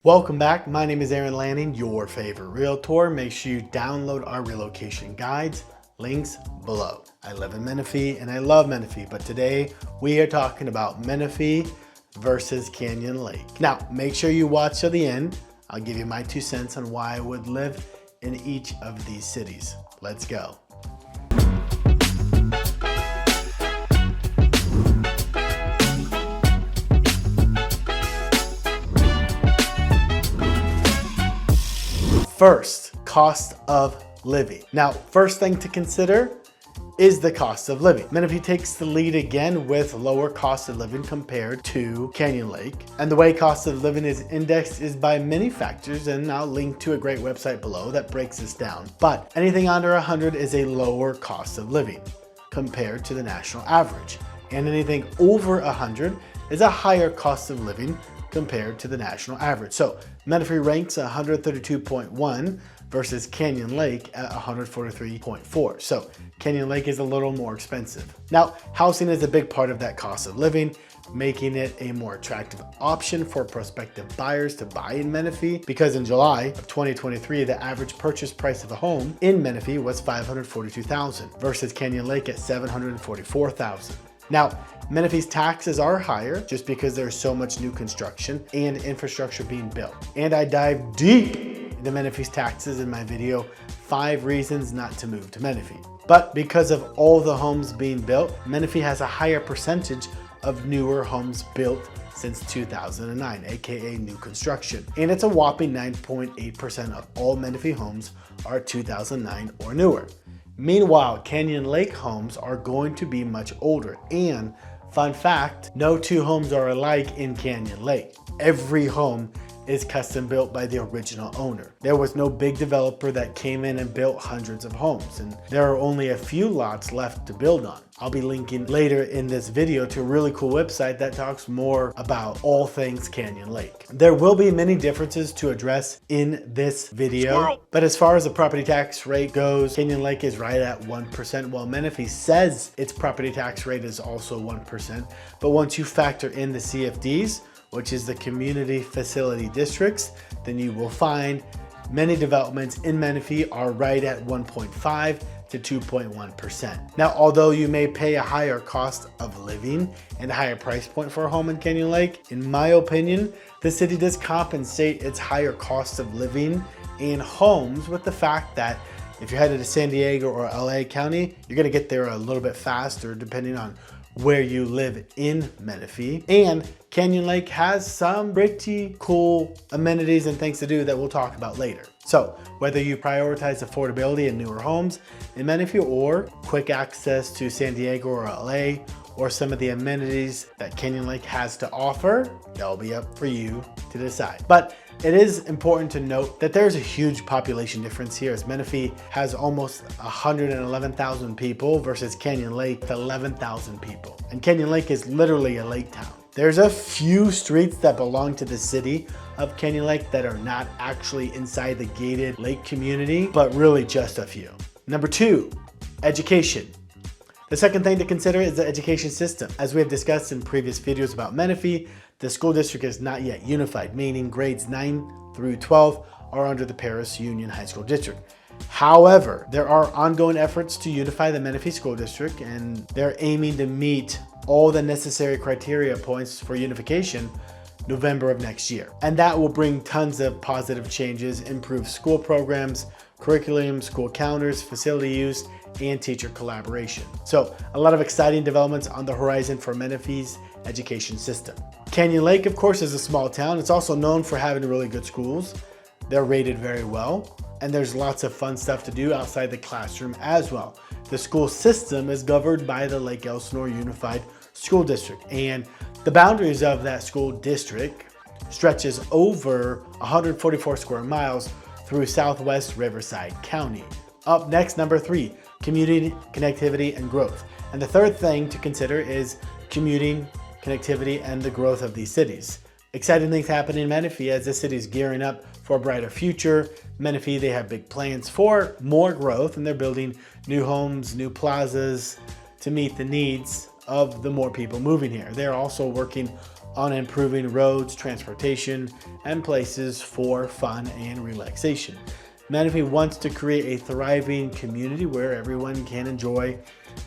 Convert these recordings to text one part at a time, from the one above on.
Welcome back. My name is Aaron Lanning, your favorite realtor. Make sure you download our relocation guides, links below. I live in Menifee and I love Menifee, but today we are talking about Menifee versus Canyon Lake. Now, make sure you watch till the end. I'll give you my 2 cents on why I would live in each of these cities. Let's go. First, cost of living. Now, first thing to consider is the cost of living. Menifee takes the lead again with lower cost of living compared to Canyon Lake. And the way cost of living is indexed is by many factors, and I'll link to a great website below that breaks this down. But anything under 100 is a lower cost of living compared to the national average. And anything over 100 is a higher cost of living compared to the national average. So Menifee ranks 132.1 versus Canyon Lake at 143.4. So Canyon Lake is a little more expensive. Now, housing is a big part of that cost of living, making it a more attractive option for prospective buyers to buy in Menifee, because in July of 2023, the average purchase price of a home in Menifee was $542,000 versus Canyon Lake at $744,000. Now, Menifee's taxes are higher just because there's so much new construction and infrastructure being built. And I dive deep into Menifee's taxes in my video, 5 reasons not to move to Menifee. But because of all the homes being built, Menifee has a higher percentage of newer homes built since 2009, aka new construction. And it's a whopping 9.8% of all Menifee homes are 2009 or newer. Meanwhile, Canyon Lake homes are going to be much older. And fun fact, no 2 homes are alike in Canyon Lake. Every home is custom built by the original owner. There was no big developer that came in and built hundreds of homes, and there are only a few lots left to build on. I'll be linking later in this video to a really cool website that talks more about all things Canyon Lake. There will be many differences to address in this video, but as far as the property tax rate goes, Canyon Lake is right at 1%, while Menifee says its property tax rate is also 1%. But once you factor in the CFDs, which is the community facility districts, then you will find many developments in Menifee are right at 1.5 to 2.1%. Now, although you may pay a higher cost of living and a higher price point for a home in Canyon Lake, in my opinion, the city does compensate its higher cost of living in homes with the fact that if you're headed to San Diego or LA County, you're gonna get there a little bit faster depending on where you live in Menifee. And Canyon Lake has some pretty cool amenities and things to do that we'll talk about later. So whether you prioritize affordability in newer homes in Menifee or quick access to San Diego or LA, or some of the amenities that Canyon Lake has to offer, that'll be up for you to decide. But it is important to note that there's a huge population difference here, as Menifee has almost 111,000 people versus Canyon Lake with 11,000 people. And Canyon Lake is literally a lake town. There's a few streets that belong to the city of Canyon Lake that are not actually inside the gated lake community, but really just a few. Number 2, education. The second thing to consider is the education system. As we have discussed in previous videos about Menifee, the school district is not yet unified, meaning grades 9 through 12 are under the Paris Union High School District. However, there are ongoing efforts to unify the Menifee School District, and they're aiming to meet all the necessary criteria points for unification November of next year. And that will bring tons of positive changes, improve school programs, curriculum, school calendars, facility use, and teacher collaboration. So a lot of exciting developments on the horizon for Menifee's education system. Canyon Lake, of course, is a small town. It's also known for having really good schools. They're rated very well, and there's lots of fun stuff to do outside the classroom as well. The school system is governed by the Lake Elsinore Unified School District, and the boundaries of that school district stretches over 144 square miles through southwest Riverside County. Up next, number 3, commuting, connectivity, and growth. And the third thing to consider is commuting, connectivity, and the growth of these cities. Exciting things happening in Menifee as the city is gearing up for a brighter future. Menifee, they have big plans for more growth, and they're building new homes, new plazas to meet the needs of the more people moving here. They're also working on improving roads, transportation, and places for fun and relaxation. Menifee wants to create a thriving community where everyone can enjoy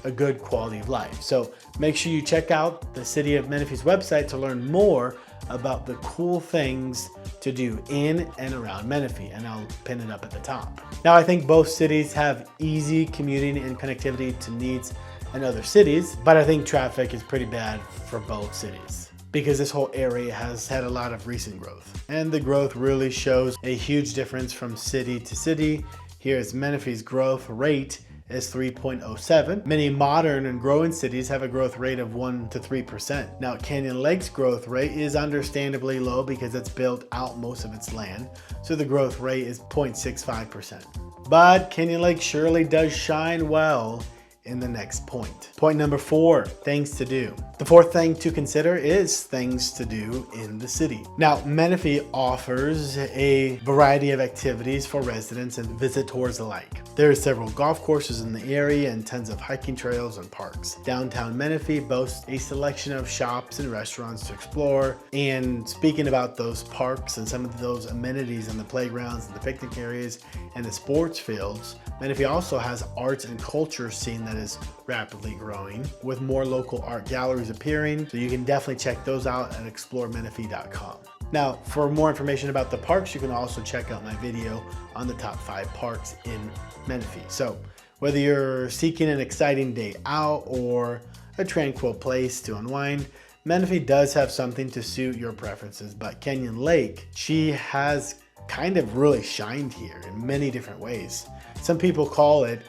a good quality of life. So make sure you check out the City of Menifee's website to learn more about the cool things to do in and around Menifee, and I'll pin it up at the top. Now, I think both cities have easy commuting and connectivity to needs in other cities, but I think traffic is pretty bad for both cities because this whole area has had a lot of recent growth. And the growth really shows a huge difference from city to city. Here's Menifee's growth rate is 3.07. Many modern and growing cities have a growth rate of 1 to 3%. Now, Canyon Lake's growth rate is understandably low because it's built out most of its land, so the growth rate is 0.65%. But Canyon Lake surely does shine well in the next point. Point number 4, things to do. The fourth thing to consider is things to do in the city. Now, Menifee offers a variety of activities for residents and visitors alike. There are several golf courses in the area and tons of hiking trails and parks. Downtown Menifee boasts a selection of shops and restaurants to explore. And speaking about those parks and some of those amenities and the playgrounds and the picnic areas and the sports fields, Menifee also has arts and culture scene that is rapidly growing with more local art galleries appearing. So you can definitely check those out at exploremenifee.com. Now, for more information about the parks, you can also check out my video on the top 5 parks in Menifee. So whether you're seeking an exciting day out or a tranquil place to unwind, Menifee does have something to suit your preferences. But Canyon Lake, she has kind of really shined here in many different ways. Some people call it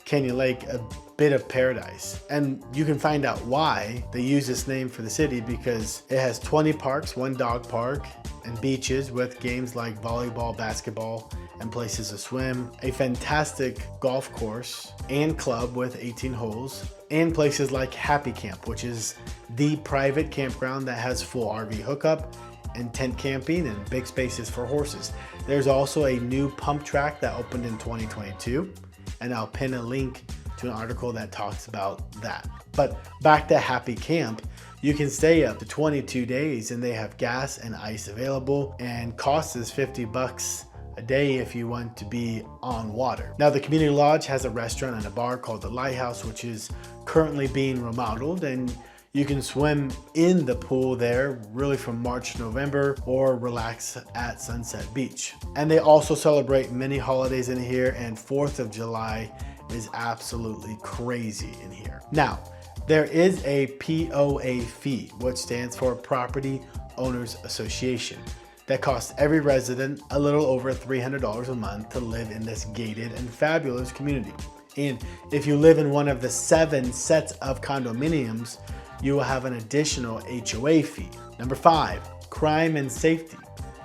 Canyon Lake a bit of paradise, and you can find out why they use this name for the city because it has 20 parks, 1 dog park, and beaches with games like volleyball, basketball, and places to swim, a fantastic golf course and club with 18 holes, and places like Happy Camp, which is the private campground that has full RV hookup and tent camping and big spaces for horses. There's also a new pump track that opened in 2022, and I'll pin a link to an article that talks about that. But back to Happy Camp, you can stay up to 22 days and they have gas and ice available, and cost is $50 a day if you want to be on water. Now, the community lodge has a restaurant and a bar called the Lighthouse, which is currently being remodeled, and you can swim in the pool there really from March to November or relax at Sunset Beach. And they also celebrate many holidays in here, and 4th of July is absolutely crazy in here. Now, there is a POA fee, which stands for Property Owners Association, that costs every resident a little over $300 a month to live in this gated and fabulous community. And if you live in one of the 7 sets of condominiums, you will have an additional HOA fee. Number 5, crime and safety.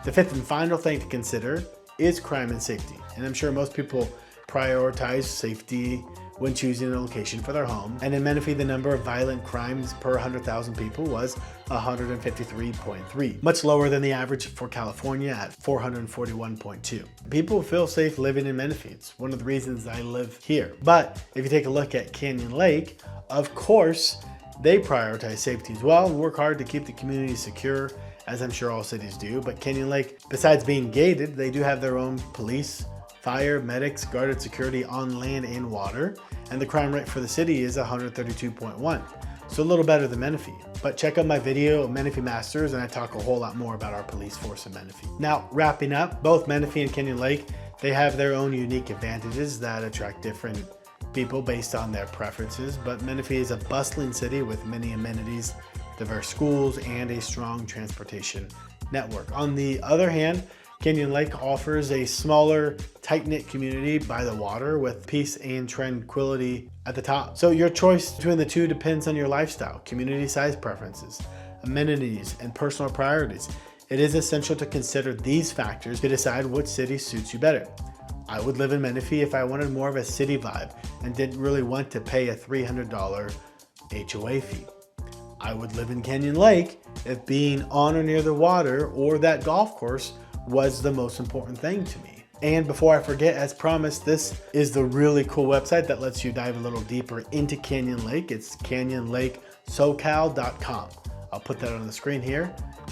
The 5th and final thing to consider is crime and safety. And I'm sure most people prioritize safety when choosing a location for their home. And in Menifee, the number of violent crimes per 100,000 people was 153.3, much lower than the average for California at 441.2. People feel safe living in Menifee. It's one of the reasons I live here. But if you take a look at Canyon Lake, of course, they prioritize safety as well and work hard to keep the community secure, as I'm sure all cities do. But Canyon Lake, besides being gated, they do have their own police, fire, medics, guarded security on land and water. And the crime rate for the city is 132.1. So a little better than Menifee. But check out my video, Menifee Masters, and I talk a whole lot more about our police force in Menifee. Now, wrapping up, both Menifee and Canyon Lake, they have their own unique advantages that attract different people based on their preferences, but Menifee is a bustling city with many amenities, diverse schools, and a strong transportation network. On the other hand, Canyon Lake offers a smaller, tight-knit community by the water with peace and tranquility at the top. So your choice between the two depends on your lifestyle, community size preferences, amenities, and personal priorities. It is essential to consider these factors to decide which city suits you better. I would live in Menifee if I wanted more of a city vibe and didn't really want to pay a $300 HOA fee. I would live in Canyon Lake if being on or near the water or that golf course was the most important thing to me. And before I forget, as promised, this is the really cool website that lets you dive a little deeper into Canyon Lake. It's canyonlakesocal.com. I'll put that on the screen here,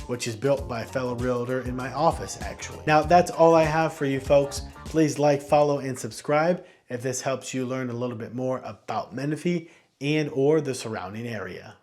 which is built by a fellow realtor in my office actually. Now that's all I have for you folks. Please like, follow, and subscribe if this helps you learn a little bit more about Menifee and or the surrounding area.